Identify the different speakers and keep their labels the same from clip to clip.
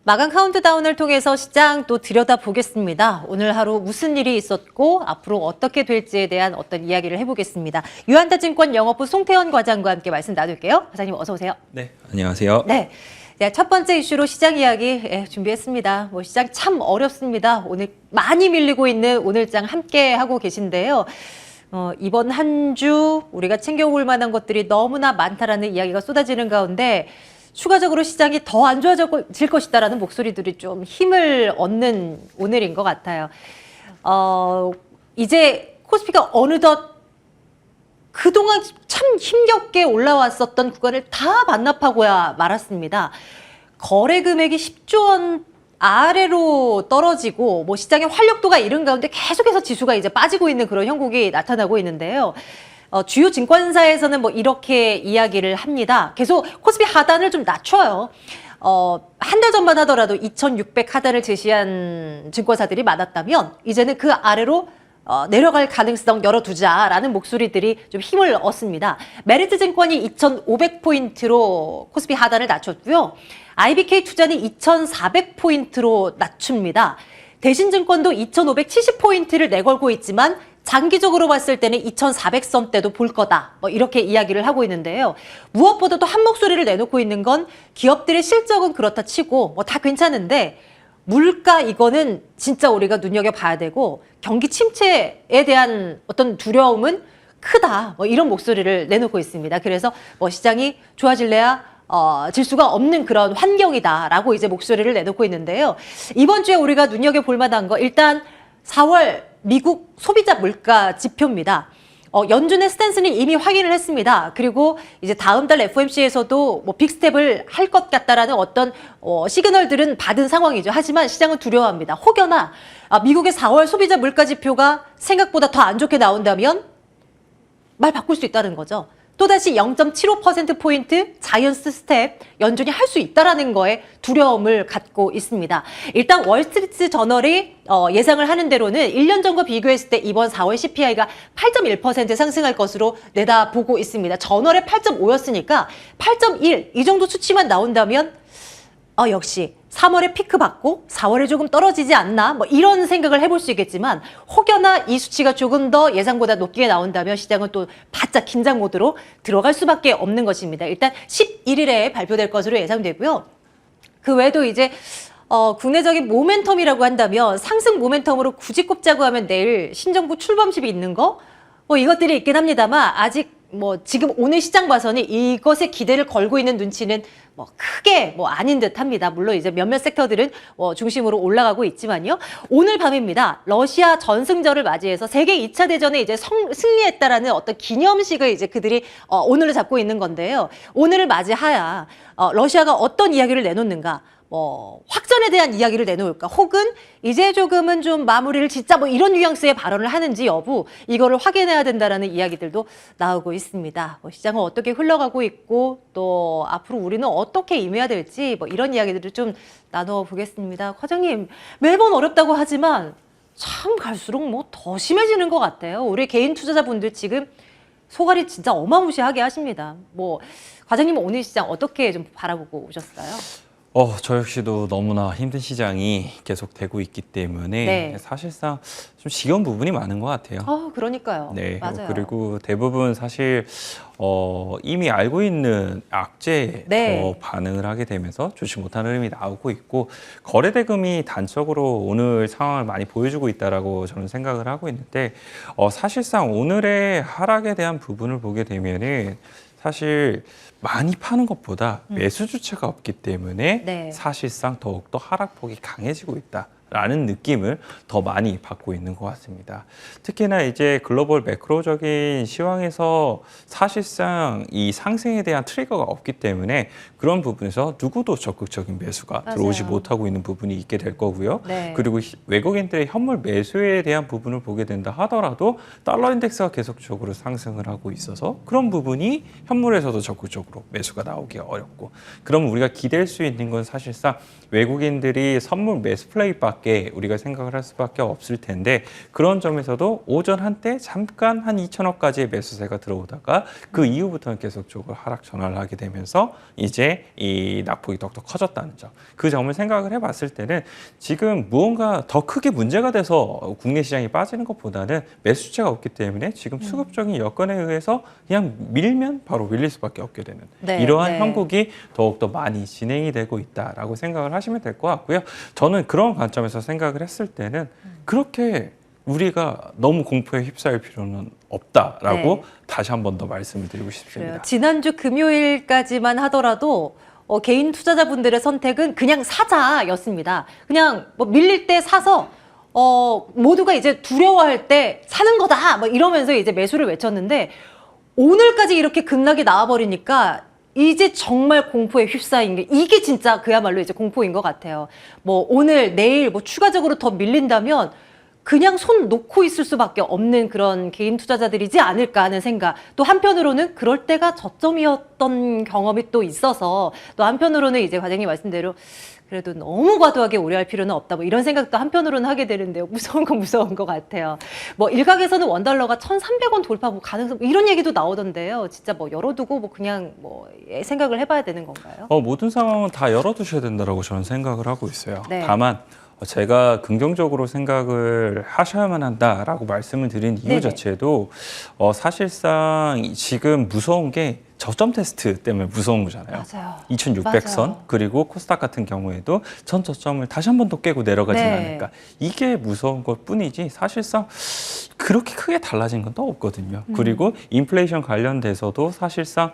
Speaker 1: 마감 카운트다운을 통해서 시장 또 들여다보겠습니다. 오늘 하루 무슨 일이 있었고 앞으로 어떻게 될지에 대한 어떤 이야기를 해보겠습니다. 유한타증권 영업부 송태원 과장과 함께 말씀 나눌게요. 과장님 어서 오세요.
Speaker 2: 네, 안녕하세요.
Speaker 1: 네. 첫 번째 이슈로 시장 이야기 준비했습니다. 시장 참 어렵습니다. 오늘 많이 밀리고 있는 오늘장 함께 하고 계신데요. 이번 한 주 우리가 챙겨볼 만한 것들이 너무나 많다라는 이야기가 쏟아지는 가운데 추가적으로 시장이 더 안 좋아질 것이다라는 목소리들이 좀 힘을 얻는 오늘인 것 같아요. 이제 코스피가 어느덧 그동안 참 힘겹게 올라왔었던 구간을 다 반납하고야 말았습니다. 거래 금액이 10조 원 아래로 떨어지고 시장의 활력도가 이른 가운데 계속해서 지수가 이제 빠지고 있는 그런 형국이 나타나고 있는데요. 주요 증권사에서는 이렇게 이야기를 합니다. 계속 코스피 하단을 좀 낮춰요. 한 달 전만 하더라도 2,600 하단을 제시한 증권사들이 많았다면 이제는 그 아래로 내려갈 가능성 열어두자라는 목소리들이 좀 힘을 얻습니다. 메리트 증권이 2,500포인트로 코스피 하단을 낮췄고요. IBK 투자는 2,400포인트로 낮춥니다. 대신증권도 2,570포인트를 내걸고 있지만 장기적으로 봤을 때는 2,400선대도 볼 거다. 이렇게 이야기를 하고 있는데요. 무엇보다도 한 목소리를 내놓고 있는 건 기업들의 실적은 그렇다 치고 다 괜찮은데 물가 이거는 진짜 우리가 눈여겨봐야 되고 경기 침체에 대한 어떤 두려움은 크다. 이런 목소리를 내놓고 있습니다. 그래서 시장이 좋아질래야 질 수가 없는 그런 환경이다라고 이제 목소리를 내놓고 있는데요. 이번 주에 우리가 눈여겨볼 만한 거 일단 4월 미국 소비자 물가 지표입니다. 연준의 스탠스는 이미 확인을 했습니다. 그리고 이제 다음 달 FOMC에서도 빅스텝을 할 것 같다라는 어떤 시그널들은 받은 상황이죠. 하지만 시장은 두려워합니다. 혹여나 미국의 4월 소비자 물가 지표가 생각보다 더 안 좋게 나온다면 말 바꿀 수 있다는 거죠. 또다시 0.75%포인트 자이언트 스텝 연준이 할 수 있다는 거에 두려움을 갖고 있습니다. 일단 월스트리트 저널이 예상을 하는 대로는 1년 전과 비교했을 때 이번 4월 CPI가 8.1% 상승할 것으로 내다보고 있습니다. 저널에 8.5였으니까 8.1 이 정도 수치만 나온다면 역시 3월에 피크 받고 4월에 조금 떨어지지 않나 이런 생각을 해볼 수 있겠지만 혹여나 이 수치가 조금 더 예상보다 높게 나온다면 시장은 또 바짝 긴장 모드로 들어갈 수밖에 없는 것입니다. 일단 11일에 발표될 것으로 예상되고요. 그 외에도 이제 국내적인 모멘텀이라고 한다면 상승 모멘텀으로 굳이 꼽자고 하면 내일 신정부 출범식이 있는 거 이것들이 있긴 합니다만 아직 지금 오늘 시장 봐서는 이것에 기대를 걸고 있는 눈치는 크게 아닌 듯 합니다. 물론 이제 몇몇 섹터들은 중심으로 올라가고 있지만요. 오늘 밤입니다. 러시아 전승절을 맞이해서 세계 2차 대전에 이제 승리했다라는 어떤 기념식을 이제 그들이 오늘을 잡고 있는 건데요. 오늘을 맞이하야 러시아가 어떤 이야기를 내놓는가? 확전에 대한 이야기를 내놓을까? 혹은 이제 조금은 좀 마무리를 짓자 이런 뉘앙스의 발언을 하는지 여부 이거를 확인해야 된다라는 이야기들도 나오고 있습니다. 시장은 어떻게 흘러가고 있고 또 앞으로 우리는 어떻게 임해야 될지 이런 이야기들을 좀 나눠보겠습니다. 과장님 매번 어렵다고 하지만 참 갈수록 더 심해지는 것 같아요. 우리 개인 투자자분들 지금 소갈이 진짜 어마무시하게 하십니다. 과장님은 오늘 시장 어떻게 좀 바라보고 오셨어요?
Speaker 2: 저 역시도 너무나 힘든 시장이 계속되고 있기 때문에
Speaker 1: 네.
Speaker 2: 사실상 좀 지겨운 부분이 많은 것 같아요.
Speaker 1: 그러니까요.
Speaker 2: 네,
Speaker 1: 맞아요.
Speaker 2: 그리고 대부분 사실 이미 알고 있는 악재에
Speaker 1: 네.
Speaker 2: 더 반응을 하게 되면서 좋지 못한 흐름이 나오고 있고 거래 대금이 단적으로 오늘 상황을 많이 보여주고 있다라고 저는 생각을 하고 있는데 사실상 오늘의 하락에 대한 부분을 보게 되면은 사실 많이 파는 것보다 매수 주체가 없기 때문에
Speaker 1: 네.
Speaker 2: 사실상 더욱더 하락폭이 강해지고 있다라는 느낌을 더 많이 받고 있는 것 같습니다. 특히나 이제 글로벌 매크로적인 시황에서 사실상 이 상승에 대한 트리거가 없기 때문에 그런 부분에서 누구도 적극적인 매수가
Speaker 1: 맞아요.
Speaker 2: 들어오지 못하고 있는 부분이 있게 될 거고요.
Speaker 1: 네.
Speaker 2: 그리고 외국인들의 현물 매수에 대한 부분을 보게 된다 하더라도 달러 인덱스가 계속적으로 상승을 하고 있어서 그런 부분이 현물에서도 적극적으로 매수가 나오기가 어렵고 그럼 우리가 기댈 수 있는 건 사실상 외국인들이 선물 매수 플레이밖에 수밖에 우리가 생각을 할 수밖에 없을 텐데 그런 점에서도 오전 한때 잠깐 한 2천억까지의 매수세가 들어오다가 그 이후부터는 계속적으로 하락 전환을 하게 되면서 이제 이 낙폭이 더욱더 커졌다는 점. 그 점을 생각을 해봤을 때는 지금 무언가 더 크게 문제가 돼서 국내 시장이 빠지는 것보다는 매수세가 없기 때문에 지금 수급적인 여건에 의해서 그냥 밀면 바로 밀릴 수밖에 없게 되는
Speaker 1: 네,
Speaker 2: 이러한
Speaker 1: 네.
Speaker 2: 형국이 더욱더 많이 진행이 되고 있다라고 생각을 하시면 될 것 같고요. 저는 그런 관점에서 생각을 했을 때는 그렇게 우리가 너무 공포에 휩싸일 필요는 없다라고
Speaker 1: 네.
Speaker 2: 다시 한 번 더 말씀을 드리고
Speaker 1: 그래요.
Speaker 2: 싶습니다.
Speaker 1: 지난주 금요일까지만 하더라도 개인 투자자분들의 선택은 그냥 사자였습니다. 그냥 뭐 밀릴 때 사서 모두가 이제 두려워할 때 사는 거다 뭐 이러면서 이제 매수를 외쳤는데 오늘까지 이렇게 급락이 나와버리니까 이제 정말 공포에 휩싸인 게 이게 진짜 그야말로 이제 공포인 것 같아요. 뭐 오늘 내일 뭐 추가적으로 더 밀린다면 그냥 손 놓고 있을 수밖에 없는 그런 개인 투자자들이지 않을까 하는 생각. 또 한편으로는 그럴 때가 저점이었던 경험이 또 있어서 또 한편으로는 이제 과장님 말씀대로 그래도 너무 과도하게 우려할 필요는 없다. 뭐 이런 생각도 한편으로는 하게 되는데요. 무서운 건 무서운 것 같아요. 뭐 일각에서는 원달러가 1,300원 돌파 뭐 가능성 뭐 이런 얘기도 나오던데요. 진짜 뭐 열어두고 뭐 그냥 뭐 생각을 해봐야 되는 건가요?
Speaker 2: 모든 상황은 다 열어두셔야 된다라고 저는 생각을 하고 있어요.
Speaker 1: 네.
Speaker 2: 다만 제가 긍정적으로 생각을 하셔야만 한다라고 말씀을 드린 이유
Speaker 1: 네네.
Speaker 2: 자체도 사실상 지금 무서운 게 저점 테스트 때문에 무서운 거잖아요.
Speaker 1: 맞아요.
Speaker 2: 2600선
Speaker 1: 맞아요.
Speaker 2: 그리고 코스닥 같은 경우에도 전 저점을 다시 한 번 더 깨고 내려가진
Speaker 1: 네.
Speaker 2: 않을까. 이게 무서운 것 뿐이지 사실상 그렇게 크게 달라진 건 또 없거든요. 그리고 인플레이션 관련돼서도 사실상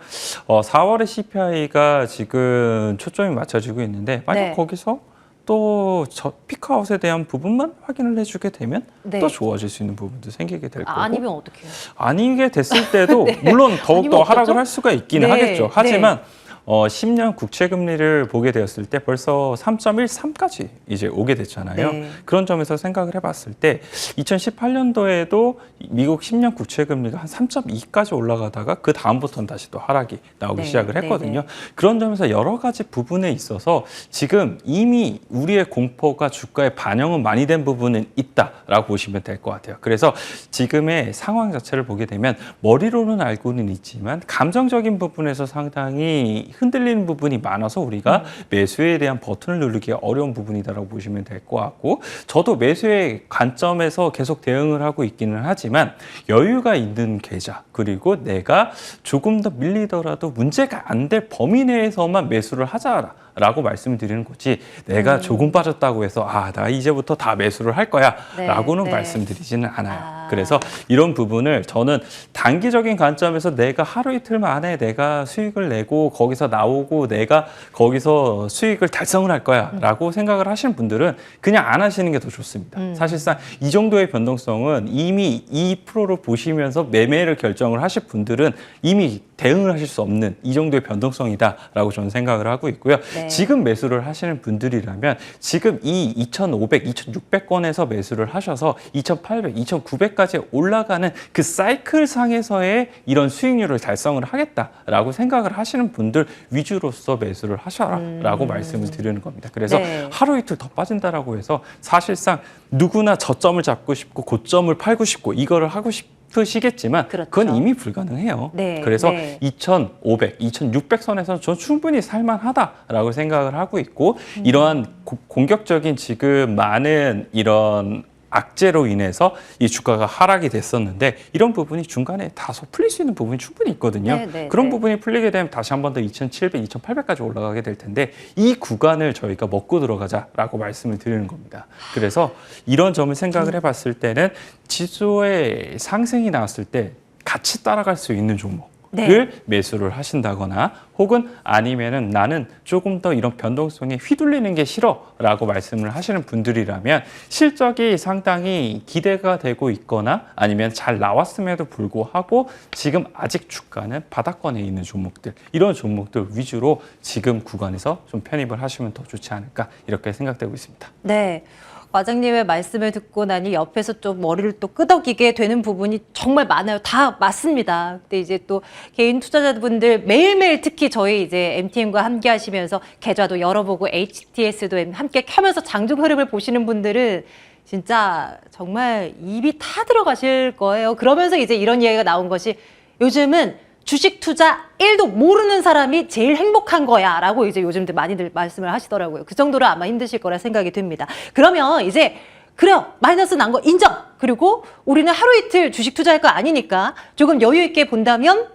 Speaker 2: 4월의 CPI가 지금 초점이 맞춰지고 있는데 만약
Speaker 1: 네.
Speaker 2: 거기서 또 저 피크아웃에 대한 부분만 확인을 해주게 되면
Speaker 1: 네.
Speaker 2: 또 좋아질 수 있는 부분도 생기게 될 거고
Speaker 1: 아니면 어떻게 해요?
Speaker 2: 아니게 됐을 때도
Speaker 1: 네.
Speaker 2: 물론 더욱더
Speaker 1: 아니면
Speaker 2: 하락을
Speaker 1: 어쩌죠?
Speaker 2: 할 수가 있기는
Speaker 1: 네.
Speaker 2: 하겠죠. 하지만 10년 국채 금리를 보게 되었을 때 벌써 3.13까지 이제 오게 됐잖아요.
Speaker 1: 네.
Speaker 2: 그런 점에서 생각을 해봤을 때 2018년도에도 미국 10년 국채 금리가 한 3.2까지 올라가다가 그 다음부터는 다시 또 하락이 나오기
Speaker 1: 네.
Speaker 2: 시작을 했거든요.
Speaker 1: 네.
Speaker 2: 그런 점에서 여러 가지 부분에 있어서 지금 이미 우리의 공포가 주가에 반영은 많이 된 부분은 있다라고 보시면 될 것 같아요. 그래서 지금의 상황 자체를 보게 되면 머리로는 알고는 있지만 감정적인 부분에서 상당히 흔들리는 부분이 많아서 우리가 매수에 대한 버튼을 누르기 어려운 부분이다라고 보시면 될 것 같고 저도 매수의 관점에서 계속 대응을 하고 있기는 하지만 여유가 있는 계좌 그리고 내가 조금 더 밀리더라도 문제가 안 될 범위 내에서만 매수를 하자라고 말씀을 드리는 거지 내가 조금 빠졌다고 해서 나 이제부터 다 매수를 할 거야
Speaker 1: 네,
Speaker 2: 라고는
Speaker 1: 네.
Speaker 2: 말씀드리지는 않아요. 그래서 이런 부분을 저는 단기적인 관점에서 내가 하루 이틀 만에 내가 수익을 내고 거기서 나오고 내가 거기서 수익을 달성을 할 거야 라고 생각을 하시는 분들은 그냥 안 하시는 게 더 좋습니다. 사실상 이 정도의 변동성은 이미 2%를 보시면서 매매를 결정을 하실 분들은 이미 대응을 하실 수 없는 이 정도의 변동성이다라고 저는 생각을 하고 있고요.
Speaker 1: 네.
Speaker 2: 지금 매수를 하시는 분들이라면 지금 이 2,500, 2,600권에서 매수를 하셔서 2,800, 2,900까지 올라가는 그 사이클 상에서의 이런 수익률을 달성을 하겠다라고 생각을 하시는 분들 위주로서 매수를 하셔라라고 말씀을 드리는 겁니다. 그래서
Speaker 1: 네.
Speaker 2: 하루 이틀 더 빠진다라고 해서 사실상 누구나 저점을 잡고 싶고 고점을 팔고 싶고 이거를 하고 싶으시겠지만
Speaker 1: 그렇죠.
Speaker 2: 그건 이미 불가능해요.
Speaker 1: 네,
Speaker 2: 그래서
Speaker 1: 네.
Speaker 2: 2,500, 2,600선에서는 저 충분히 살만하다라고 생각을 하고 있고 이러한 공격적인 지금 많은 이런 악재로 인해서 이 주가가 하락이 됐었는데 이런 부분이 중간에 다소 풀릴 수 있는 부분이 충분히 있거든요.
Speaker 1: 네, 네,
Speaker 2: 그런
Speaker 1: 네.
Speaker 2: 부분이 풀리게 되면 다시 한 번 더 2,700, 2,800까지 올라가게 될 텐데 이 구간을 저희가 먹고 들어가자라고 말씀을 드리는 겁니다. 그래서 이런 점을 생각을 해봤을 때는 지수의 상승이 나왔을 때 같이 따라갈 수 있는 종목 을 매수를 하신다거나 혹은 아니면은 나는 조금 더 이런 변동성에 휘둘리는 게 싫어라고 말씀을 하시는 분들이라면 실적이 상당히 기대가 되고 있거나 아니면 잘 나왔음에도 불구하고 지금 아직 주가는 바닥권에 있는 종목들 이런 종목들 위주로 지금 구간에서 좀 편입을 하시면 더 좋지 않을까 이렇게 생각되고 있습니다.
Speaker 1: 네. 과장님의 말씀을 듣고 나니 옆에서 좀 머리를 또 끄덕이게 되는 부분이 정말 많아요. 다 맞습니다. 근데 이제 또 개인 투자자분들 매일매일 특히 저희 이제 MTM과 함께 하시면서 계좌도 열어보고 HTS도 함께 켜면서 장중 흐름을 보시는 분들은 진짜 정말 입이 타 들어가실 거예요. 그러면서 이제 이런 이야기가 나온 것이 요즘은 주식 투자 1도 모르는 사람이 제일 행복한 거야 라고 이제 요즘들 많이들 말씀을 하시더라고요. 그 정도로 아마 힘드실 거라 생각이 듭니다. 그러면 이제 그래요. 마이너스 난 거 인정. 그리고 우리는 하루 이틀 주식 투자할 거 아니니까 조금 여유 있게 본다면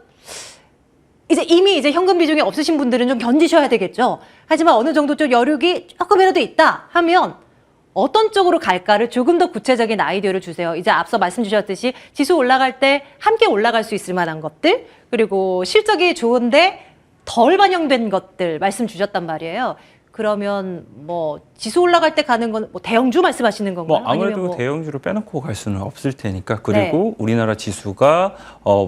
Speaker 1: 이제 이미 이제 현금 비중이 없으신 분들은 좀 견디셔야 되겠죠. 하지만 어느 정도 좀 여력이 조금이라도 있다 하면 어떤 쪽으로 갈까를 조금 더 구체적인 아이디어를 주세요. 이제 앞서 말씀 주셨듯이 지수 올라갈 때 함께 올라갈 수 있을 만한 것들, 그리고 실적이 좋은데 덜 반영된 것들 말씀 주셨단 말이에요. 그러면 뭐 지수 올라갈 때 가는 건 뭐 대형주 말씀하시는 건가요?
Speaker 2: 뭐 아무래도
Speaker 1: 아니면 뭐...
Speaker 2: 대형주를 빼놓고 갈 수는 없을 테니까. 그리고 우리나라 지수가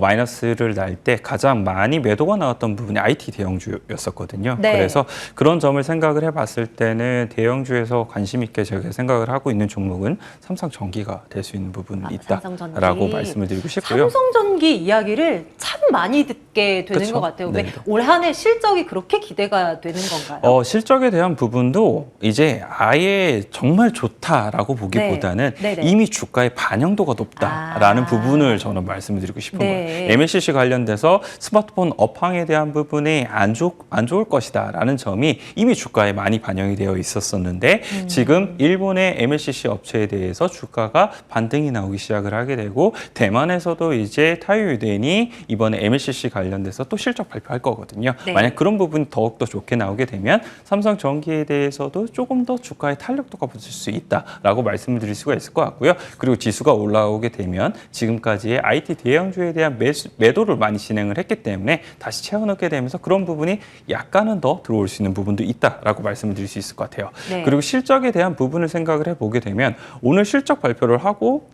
Speaker 2: 마이너스를 날 때 가장 많이 매도가 나왔던 부분이 IT 대형주였었거든요.
Speaker 1: 네.
Speaker 2: 그래서 그런 점을 생각을 해봤을 때는 대형주에서 관심 있게 제가 생각을 하고 있는 종목은 삼성전기가 될 수 있는 부분이 있다라고 말씀을 드리고 싶고요.
Speaker 1: 삼성전기 이야기를 참 많이 듣게 되는
Speaker 2: 그쵸?
Speaker 1: 것 같아요.
Speaker 2: 네.
Speaker 1: 왜 올 한 해 실적이 그렇게 기대가 되는 건가요?
Speaker 2: 실적에 대한 부분도 이제 아예 정말 좋다라고 보기보다는
Speaker 1: 네.
Speaker 2: 이미 주가의 반영도가 높다라는 부분을 저는 말씀을 드리고 싶은 거예요. MLCC 관련돼서 스마트폰 업황에 대한 부분이 안 좋을 것이다라는 점이 이미 주가에 많이 반영이 되어 있었었는데 지금 일본의 MLCC 업체에 대해서 주가가 반등이 나오기 시작을 하게 되고 대만에서도 이제 타이유덴이 이번에 MLCC 관련돼서 또 실적 발표할 거거든요.
Speaker 1: 네.
Speaker 2: 만약 그런 부분이 더욱더 좋게 나오게 되면 삼성전기에 대해서도 조금 더 주가의 탄력도가 붙을 수 있다라고 말씀을 드릴 수가 있을 것 같고요. 그리고 지수가 올라오게 되면 지금까지의 IT 대형주에 대한 매도를 많이 진행을 했기 때문에 다시 채워넣게 되면서 그런 부분이 약간은 더 들어올 수 있는 부분도 있다라고 말씀을 드릴 수 있을 것 같아요.
Speaker 1: 네.
Speaker 2: 그리고 실적에 대한 부분을 생각을 해보게 되면 오늘 실적 발표를 하고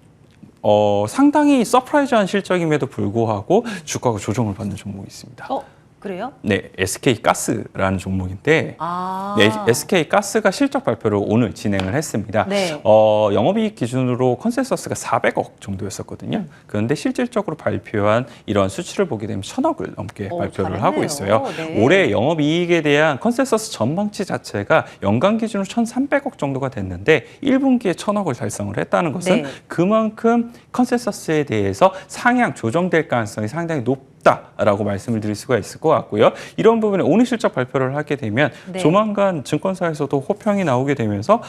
Speaker 2: 상당히 서프라이즈한 실적임에도 불구하고 주가가 조정을 받는 종목이 있습니다.
Speaker 1: 그래요?
Speaker 2: 네, SK가스라는 종목인데 네, SK가스가 실적 발표를 오늘 진행을 했습니다.
Speaker 1: 네.
Speaker 2: 영업이익 기준으로 컨센서스가 400억 정도였었거든요. 그런데 실질적으로 발표한 이런 수치를 보게 되면 1,000억을 넘게 발표를
Speaker 1: 잘했네요.
Speaker 2: 하고 있어요.
Speaker 1: 네.
Speaker 2: 올해 영업이익에 대한 컨센서스 전망치 자체가 연간 기준으로 1,300억 정도가 됐는데 1분기에 1,000억을 달성을 했다는 것은 그만큼 컨센서스에 대해서 상향 조정될 가능성이 상당히 높다라고 말씀을 드릴 수가 있을 것 같고요. 이런 부분에 오늘 실적 발표를 하게 되면 조만간 증권사에서도 호평이 나오게 되면서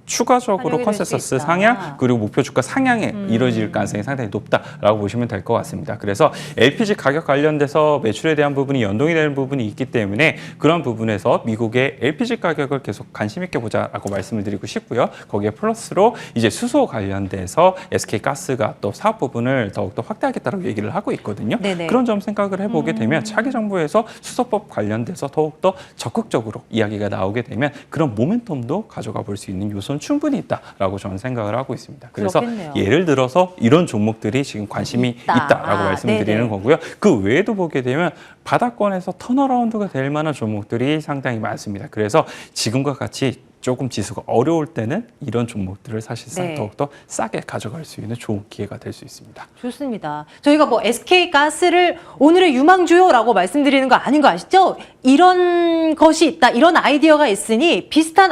Speaker 2: 추가적으로 컨센서스 상향 그리고 목표 주가 상향에 이루어질 가능성이 상당히 높다라고 보시면 될 것 같습니다. 그래서 LPG 가격 관련돼서 매출에 대한 부분이 연동이 되는 부분이 있기 때문에 그런 부분에서 미국의 LPG 가격을 계속 관심 있게 보자라고 말씀을 드리고 싶고요. 거기에 플러스로 이제 수소 관련돼서 SK가스가 또 사업 부분을 더욱더 확대하겠다고 얘기를 하고 있거든요.
Speaker 1: 네네.
Speaker 2: 그런 점 생각을 해보게 되면 차기 정부에서 수소법 관련돼서 더욱더 적극적으로 이야기가 나오게 되면 그런 모멘텀도 가져가 볼 수 있는 요소는 충분히 있다라고 저는 생각을 하고 있습니다. 그래서
Speaker 1: 그렇겠네요.
Speaker 2: 예를 들어서 이런 종목들이 지금 관심이 있다라고 말씀드리는 거고요. 그 외에도 보게 되면 바닥권에서 턴어라운드가 될 만한 종목들이 상당히 많습니다. 그래서 지금과 같이 조금 지수가 어려울 때는 이런 종목들을 사실상 더욱더 싸게 가져갈 수 있는 좋은 기회가 될 수 있습니다.
Speaker 1: 좋습니다. 저희가 뭐 SK가스를 오늘의 유망주요라고 말씀드리는 거 아닌 거 아시죠? 이런 것이 있다, 이런 아이디어가 있으니 비슷한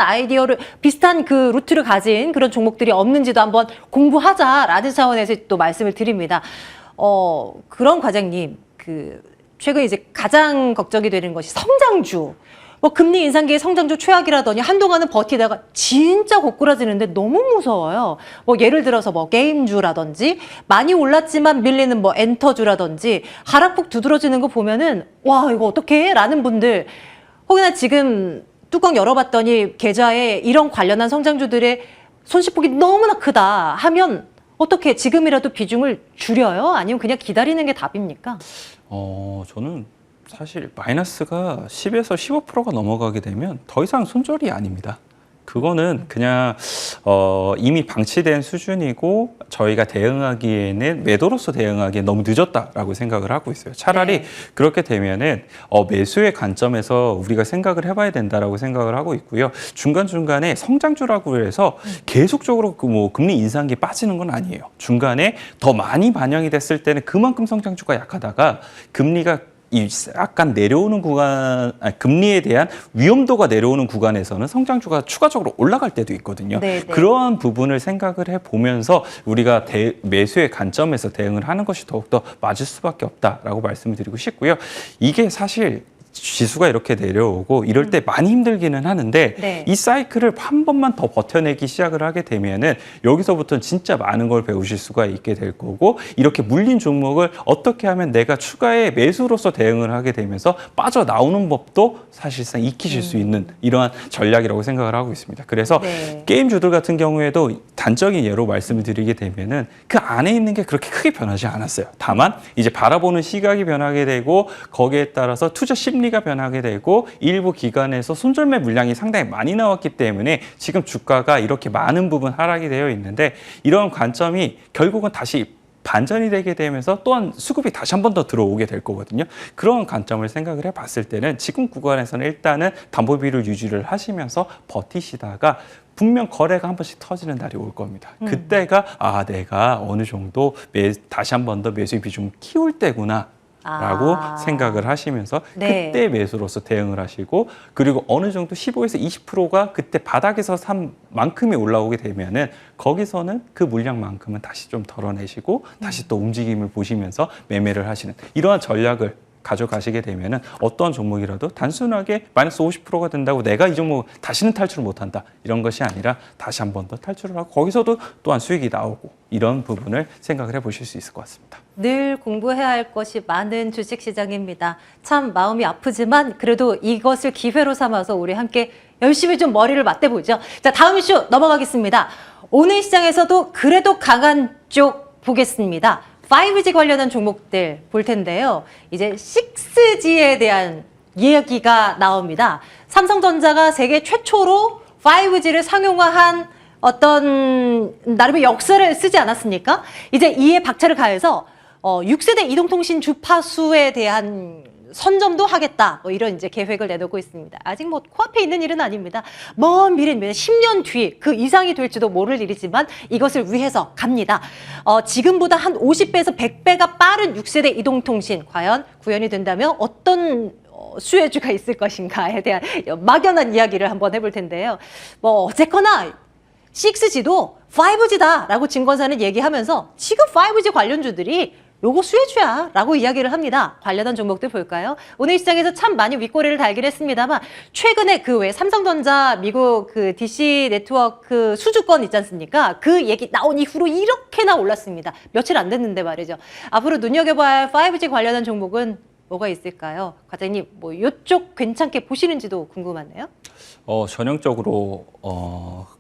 Speaker 1: 그 루트를 가진 그런 종목들이 없는지도 한번 공부하자라는 차원에서 또 말씀을 드립니다. 그런 과장님, 최근 이제 가장 걱정이 되는 것이 성장주. 뭐 금리 인상기에 성장주 최악이라더니 한동안은 버티다가 진짜 고꾸라지는데 너무 무서워요. 뭐 예를 들어서 뭐 게임주라든지 많이 올랐지만 밀리는 뭐 엔터주라든지 하락폭 두드러지는 거 보면은 와 이거 어떡해? 라는 분들 혹여나 지금 뚜껑 열어봤더니 계좌에 이런 관련한 성장주들의 손실폭이 너무나 크다 하면 어떻게 지금이라도 비중을 줄여요? 아니면 그냥 기다리는 게 답입니까?
Speaker 2: 저는 사실 마이너스가 10에서 15%가 넘어가게 되면 더 이상 손절이 아닙니다. 그거는 그냥 이미 방치된 수준이고 저희가 대응하기에는 매도로서 대응하기에 너무 늦었다라고 생각을 하고 있어요. 차라리
Speaker 1: 네.
Speaker 2: 그렇게 되면은 매수의 관점에서 우리가 생각을 해봐야 된다라고 생각을 하고 있고요. 중간중간에 성장주라고 해서 계속적으로 뭐 금리 인상기 빠지는 건 아니에요. 중간에 더 많이 반영이 됐을 때는 그만큼 성장주가 약하다가 금리가 약간 내려오는 구간, 금리에 대한 위험도가 내려오는 구간에서는 성장주가 추가적으로 올라갈 때도 있거든요.
Speaker 1: 네네.
Speaker 2: 그러한 부분을 생각을 해보면서 우리가 매수의 관점에서 대응을 하는 것이 더욱더 맞을 수밖에 없다라고 말씀을 드리고 싶고요. 이게 사실 지수가 이렇게 내려오고 이럴 때 많이 힘들기는 하는데
Speaker 1: 네.
Speaker 2: 이 사이클을 한 번만 더 버텨내기 시작을 하게 되면은 여기서부터는 진짜 많은 걸 배우실 수가 있게 될 거고 이렇게 물린 종목을 어떻게 하면 내가 추가의 매수로서 대응을 하게 되면서 빠져나오는 법도 사실상 익히실 수 있는 이러한 전략이라고 생각을 하고 있습니다. 그래서
Speaker 1: 네.
Speaker 2: 게임주들 같은 경우에도 단적인 예로 말씀을 드리게 되면은 그 안에 있는 게 그렇게 크게 변하지 않았어요. 다만 이제 바라보는 시각이 변하게 되고 거기에 따라서 투자 심리가 변하게 되고 일부 기관에서 손절매 물량이 상당히 많이 나왔기 때문에 지금 주가가 이렇게 많은 부분 하락이 되어 있는데 이런 관점이 결국은 다시 반전이 되게 되면서 또한 수급이 다시 한 번 더 들어오게 될 거거든요. 그런 관점을 생각을 해봤을 때는 지금 구간에서는 일단은 담보비율 유지를 하시면서 버티시다가 분명 거래가 한 번씩 터지는 날이 올 겁니다. 그때가 내가 어느 정도 다시 한 번 더 매수의 비중 키울 때구나. 라고 생각을 하시면서
Speaker 1: 네.
Speaker 2: 그때 매수로서 대응을 하시고 그리고 어느 정도 15에서 20%가 그때 바닥에서 산 만큼이 올라오게 되면은 거기서는 그 물량만큼은 다시 좀 덜어내시고 다시 또 움직임을 보시면서 매매를 하시는 이러한 전략을 가져가시게 되면은 어떠한 종목이라도 단순하게 마이너스 50%가 된다고 내가 이 종목 다시는 탈출을 못한다 이런 것이 아니라 다시 한 번 더 탈출을 하고 거기서도 또한 수익이 나오고 이런 부분을 생각을 해보실 수 있을 것 같습니다.
Speaker 1: 늘 공부해야 할 것이 많은 주식시장입니다. 참 마음이 아프지만 그래도 이것을 기회로 삼아서 우리 함께 열심히 좀 머리를 맞대보죠. 자, 다음 이슈 넘어가겠습니다. 오늘 시장에서도 그래도 강한 쪽 보겠습니다. 5G 관련한 종목들 볼 텐데요. 이제 6G에 대한 이야기가 나옵니다. 삼성전자가 세계 최초로 5G를 상용화한 어떤 나름의 역사를 쓰지 않았습니까? 이제 이에 박차를 가해서 6세대 이동통신 주파수에 대한 선점도 하겠다. 뭐 이런 이제 계획을 내놓고 있습니다. 아직 뭐 코앞에 있는 일은 아닙니다. 먼 미래입니다. 10년 뒤 그 이상이 될지도 모를 일이지만 이것을 위해서 갑니다. 지금보다 한 50배에서 100배가 빠른 6세대 이동통신 과연 구현이 된다면 어떤 수혜주가 있을 것인가에 대한 막연한 이야기를 한번 해볼 텐데요. 뭐 어쨌거나 6G도 5G다라고 증권사는 얘기하면서 지금 5G 관련주들이 요거 수혜주야 라고 이야기를 합니다. 관련한 종목들 볼까요? 오늘 시장에서 참 많이 윗꼬리를 달긴 했습니다만 최근에 그 외 삼성전자 미국 그 DC 네트워크 수주권 있지 않습니까? 그 얘기 나온 이후로 이렇게나 올랐습니다. 며칠 안 됐는데 말이죠. 앞으로 눈여겨봐야 할 5G 관련한 종목은 뭐가 있을까요? 과장님 뭐 이쪽 괜찮게 보시는지도 궁금하네요.
Speaker 2: 전형적으로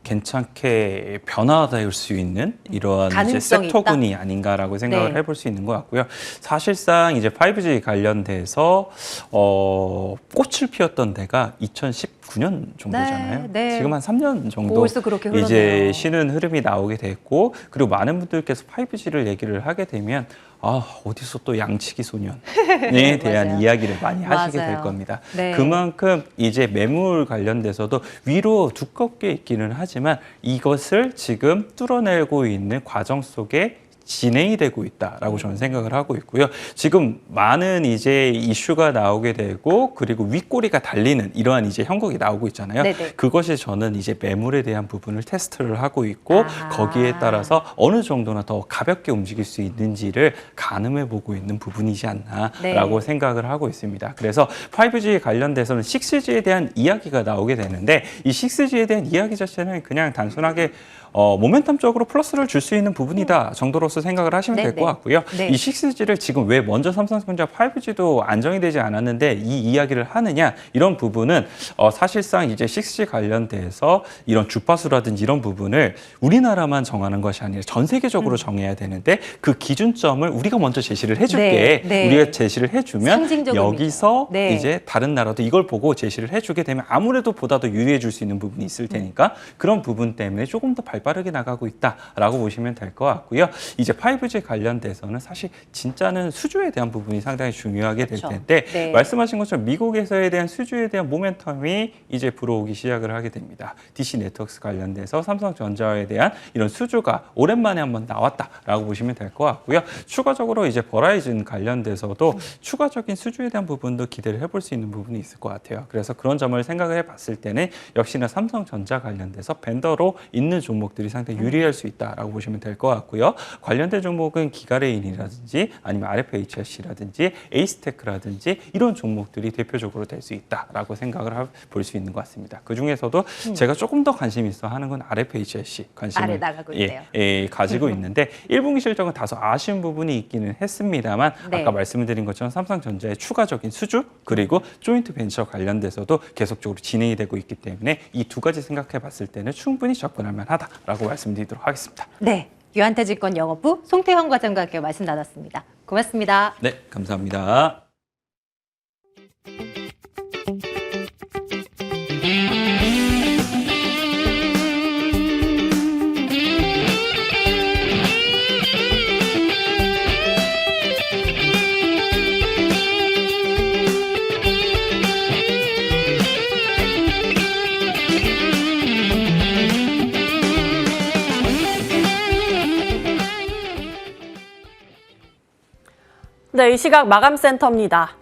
Speaker 2: 괜찮게 변화될 수 있는 이러한 이제
Speaker 1: 가능성이
Speaker 2: 섹터군이 아닌가라고 생각을
Speaker 1: 네.
Speaker 2: 해볼 수 있는 것 같고요. 사실상 이제 5G 관련돼서 꽃을 피웠던 데가 2019년 정도잖아요.
Speaker 1: 네, 네.
Speaker 2: 지금 한 3년 정도
Speaker 1: 벌써 그렇게 흘렀네요.
Speaker 2: 이제 쉬는 흐름이 나오게 됐고 그리고 많은 분들께서 5G를 얘기를 하게 되면 어디서 또 양치기 소년에 대한
Speaker 1: 맞아요.
Speaker 2: 이야기를 많이 하시게
Speaker 1: 맞아요.
Speaker 2: 될 겁니다.
Speaker 1: 네.
Speaker 2: 그만큼 이제 매물 관련돼서도 위로 두껍게 있기는 하지만 이것을 지금 뚫어내고 있는 과정 속에 진행이 되고 있다라고 저는 생각을 하고 있고요. 지금 많은 이제 이슈가 나오게 되고 그리고 윗꼬리가 달리는 이러한 이제 형국이 나오고 있잖아요.
Speaker 1: 네네.
Speaker 2: 그것이 저는 이제 매물에 대한 부분을 테스트를 하고 있고
Speaker 1: 아.
Speaker 2: 거기에 따라서 어느 정도나 더 가볍게 움직일 수 있는지를 가늠해 보고 있는 부분이지 않나라고
Speaker 1: 네.
Speaker 2: 생각을 하고 있습니다. 그래서 5G 관련돼서는 6G에 대한 이야기가 나오게 되는데 이 6G에 대한 이야기 자체는 그냥 단순하게 모멘텀적으로 플러스를 줄 수 있는 부분이다 정도로서 생각을 하시면 될 것 같고요.
Speaker 1: 네.
Speaker 2: 이 6G를 지금 왜 먼저 삼성전자 5G도 안정이 되지 않았는데 이 이야기를 하느냐 이런 부분은 사실상 이제 6G 관련돼서 이런 주파수라든지 이런 부분을 우리나라만 정하는 것이 아니라 전 세계적으로 정해야 되는데 그 기준점을 우리가 먼저 제시를 해줄게. 우리가 제시를 해주면 여기서 이제 다른 나라도 이걸 보고 제시를 해주게 되면 아무래도 보다 더 유리해질 수 있는 부분이 있을 테니까 그런 부분 때문에 조금 더 발빠르게 나가고 있다라고 보시면 될 것 같고요. 이제 5G 관련돼서는 사실 진짜는 수주에 대한 부분이 상당히 중요하게 될 텐데 말씀하신 것처럼 미국에서에 대한 수주에 대한 모멘텀이 이제 불어오기 시작을 하게 됩니다. DC 네트워크스 관련돼서 삼성전자에 대한 이런 수주가 오랜만에 한번 나왔다라고 보시면 될 것 같고요. 추가적으로 이제 버라이즌 관련돼서도 추가적인 수주에 대한 부분도 기대를 해볼 수 있는 부분이 있을 것 같아요. 그래서 그런 점을 생각을 해봤을 때는 역시나 삼성전자 관련돼서 벤더로 있는 종목들이 상당히 유리할 수 있다라고 보시면 될 것 같고요. 관련된 종목은 기가레인이라든지 아니면 RFHS라든지 에이스테크라든지 이런 종목들이 대표적으로 될 수 있다라고 생각을 볼 수 있는 것 같습니다. 그 중에서도 제가 조금 더 관심 있어 하는 건 RFHSC 관심을 가지고 있는데 1분기 실적은 다소 아쉬운 부분이 있기는 했습니다만 아까 말씀드린 것처럼 삼성전자의 추가적인 수주 그리고 조인트 벤처 관련돼서도 계속적으로 진행이 되고 있기 때문에 이 두 가지 생각해 봤을 때는 충분히 접근할 만하다라고 말씀드리도록 하겠습니다.
Speaker 1: 네, 유한타증권 영업부 송태형 과장과 함께 말씀 나눴습니다. 고맙습니다.
Speaker 2: 네, 감사합니다.
Speaker 3: 네, 이 시각 마감센터입니다.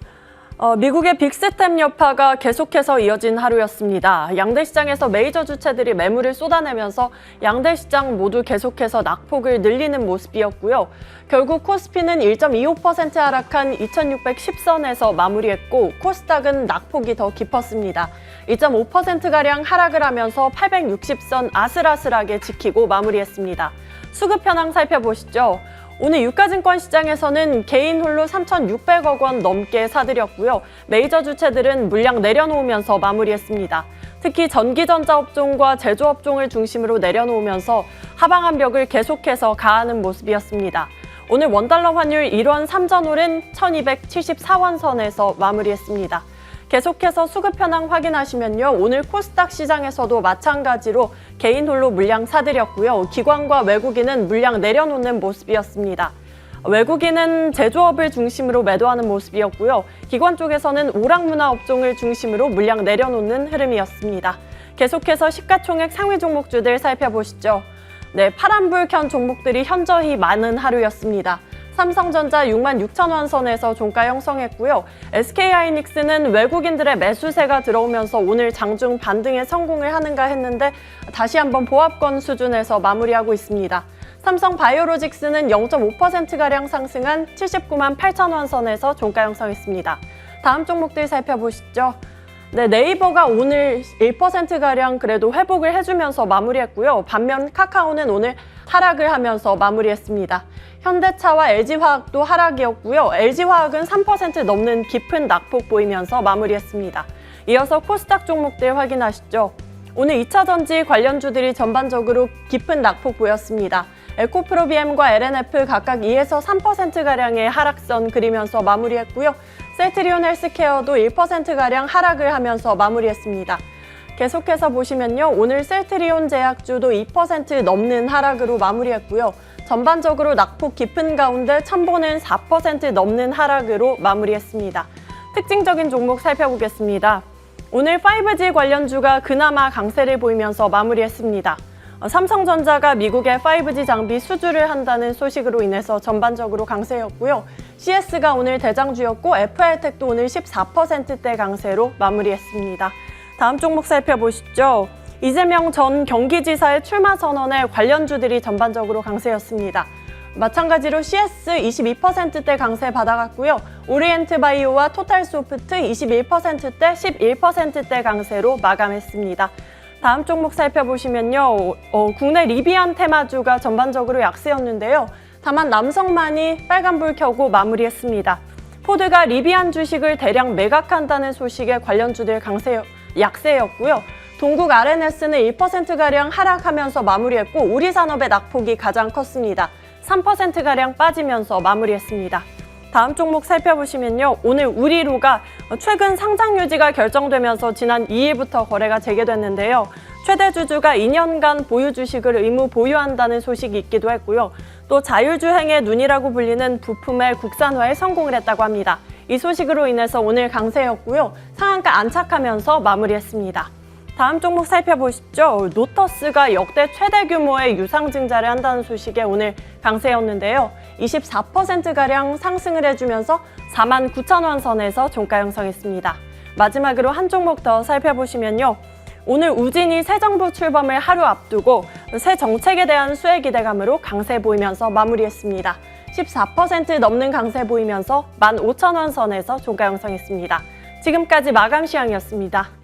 Speaker 3: 미국의 빅스텝 여파가 계속해서 이어진 하루였습니다. 양대 시장에서 메이저 주체들이 매물을 쏟아내면서 양대 시장 모두 계속해서 낙폭을 늘리는 모습이었고요. 결국 코스피는 1.25% 하락한 2610선에서 마무리했고 코스닥은 낙폭이 더 깊었습니다. 2.5%가량 하락을 하면서 860선 아슬아슬하게 지키고 마무리했습니다. 수급 현황 살펴보시죠. 오늘 유가증권 시장에서는 개인 홀로 3,600억 원 넘게 사들였고요. 메이저 주체들은 물량 내려놓으면서 마무리했습니다. 특히 전기전자 업종과 제조업종을 중심으로 내려놓으면서 하방한 벽을 계속해서 가하는 모습이었습니다. 오늘 원달러 환율 1원 3전홀은 1,274원 선에서 마무리했습니다. 계속해서 수급 현황 확인하시면요. 오늘 코스닥 시장에서도 마찬가지로 개인 홀로 물량 사들였고요. 기관과 외국인은 물량 내려놓는 모습이었습니다. 외국인은 제조업을 중심으로 매도하는 모습이었고요. 기관 쪽에서는 오락문화 업종을 중심으로 물량 내려놓는 흐름이었습니다. 계속해서 시가총액 상위 종목주들 살펴보시죠. 네, 파란불 켠 종목들이 현저히 많은 하루였습니다. 삼성전자 66,000원 선에서 종가 형성했고요. SK하이닉스는 외국인들의 매수세가 들어오면서 오늘 장중 반등에 성공을 하는가 했는데 다시 한번 보합권 수준에서 마무리하고 있습니다. 삼성바이오로직스는 0.5%가량 상승한 79만 8천원 선에서 종가 형성했습니다. 다음 종목들 살펴보시죠. 네, 네이버가 오늘 1%가량 그래도 회복을 해주면서 마무리했고요. 반면 카카오는 오늘 하락을 하면서 마무리했습니다. 현대차와 LG화학도 하락이었고요. LG화학은 3% 넘는 깊은 낙폭 보이면서 마무리했습니다. 이어서 코스닥 종목들 확인하시죠. 오늘 2차전지 관련주들이 전반적으로 깊은 낙폭 보였습니다. 에코프로비엠과 LNF 각각 2에서 3%가량의 하락선 그리면서 마무리했고요. 셀트리온 헬스케어도 1%가량 하락을 하면서 마무리했습니다. 계속해서 보시면요. 오늘 셀트리온 제약주도 2% 넘는 하락으로 마무리했고요. 전반적으로 낙폭 깊은 가운데 첨보는 4% 넘는 하락으로 마무리했습니다. 특징적인 종목 살펴보겠습니다. 오늘 5G 관련주가 그나마 강세를 보이면서 마무리했습니다. 삼성전자가 미국의 5G 장비 수주를 한다는 소식으로 인해서 전반적으로 강세였고요. CS가 오늘 대장주였고 FL텍도 오늘 14%대 강세로 마무리했습니다. 다음 종목 살펴보시죠. 이재명 전 경기지사의 출마 선언에 관련주들이 전반적으로 강세였습니다. 마찬가지로 CS 22%대 강세 받아갔고요. 오리엔트바이오와 토탈소프트 21%대 11%대 강세로 마감했습니다. 다음 종목 살펴보시면요. 국내 리비안 테마주가 전반적으로 약세였는데요. 다만 남성만이 빨간불 켜고 마무리했습니다. 포드가 리비안 주식을 대량 매각한다는 소식에 관련주들 약세였고요. 동국 RNS는 1%가량 하락하면서 마무리했고 우리산업의 낙폭이 가장 컸습니다. 3%가량 빠지면서 마무리했습니다. 다음 종목 살펴보시면요. 오늘 우리로가 최근 상장 유지가 결정되면서 지난 2일부터 거래가 재개됐는데요. 최대 주주가 2년간 보유 주식을 의무 보유한다는 소식이 있기도 했고요. 또 자율주행의 눈이라고 불리는 부품의 국산화에 성공을 했다고 합니다. 이 소식으로 인해서 오늘 강세였고요. 상한가 안착하면서 마무리했습니다. 다음 종목 살펴보시죠. 노터스가 역대 최대 규모의 유상증자를 한다는 소식에 오늘 강세였는데요. 24%가량 상승을 해주면서 49,000원 선에서 종가 형성했습니다. 마지막으로 한 종목 더 살펴보시면요. 오늘 우진이 새 정부 출범을 하루 앞두고 새 정책에 대한 수혜 기대감으로 강세 보이면서 마무리했습니다. 14% 넘는 강세 보이면서 15,000원 선에서 종가 형성했습니다. 지금까지 마감 시황이었습니다.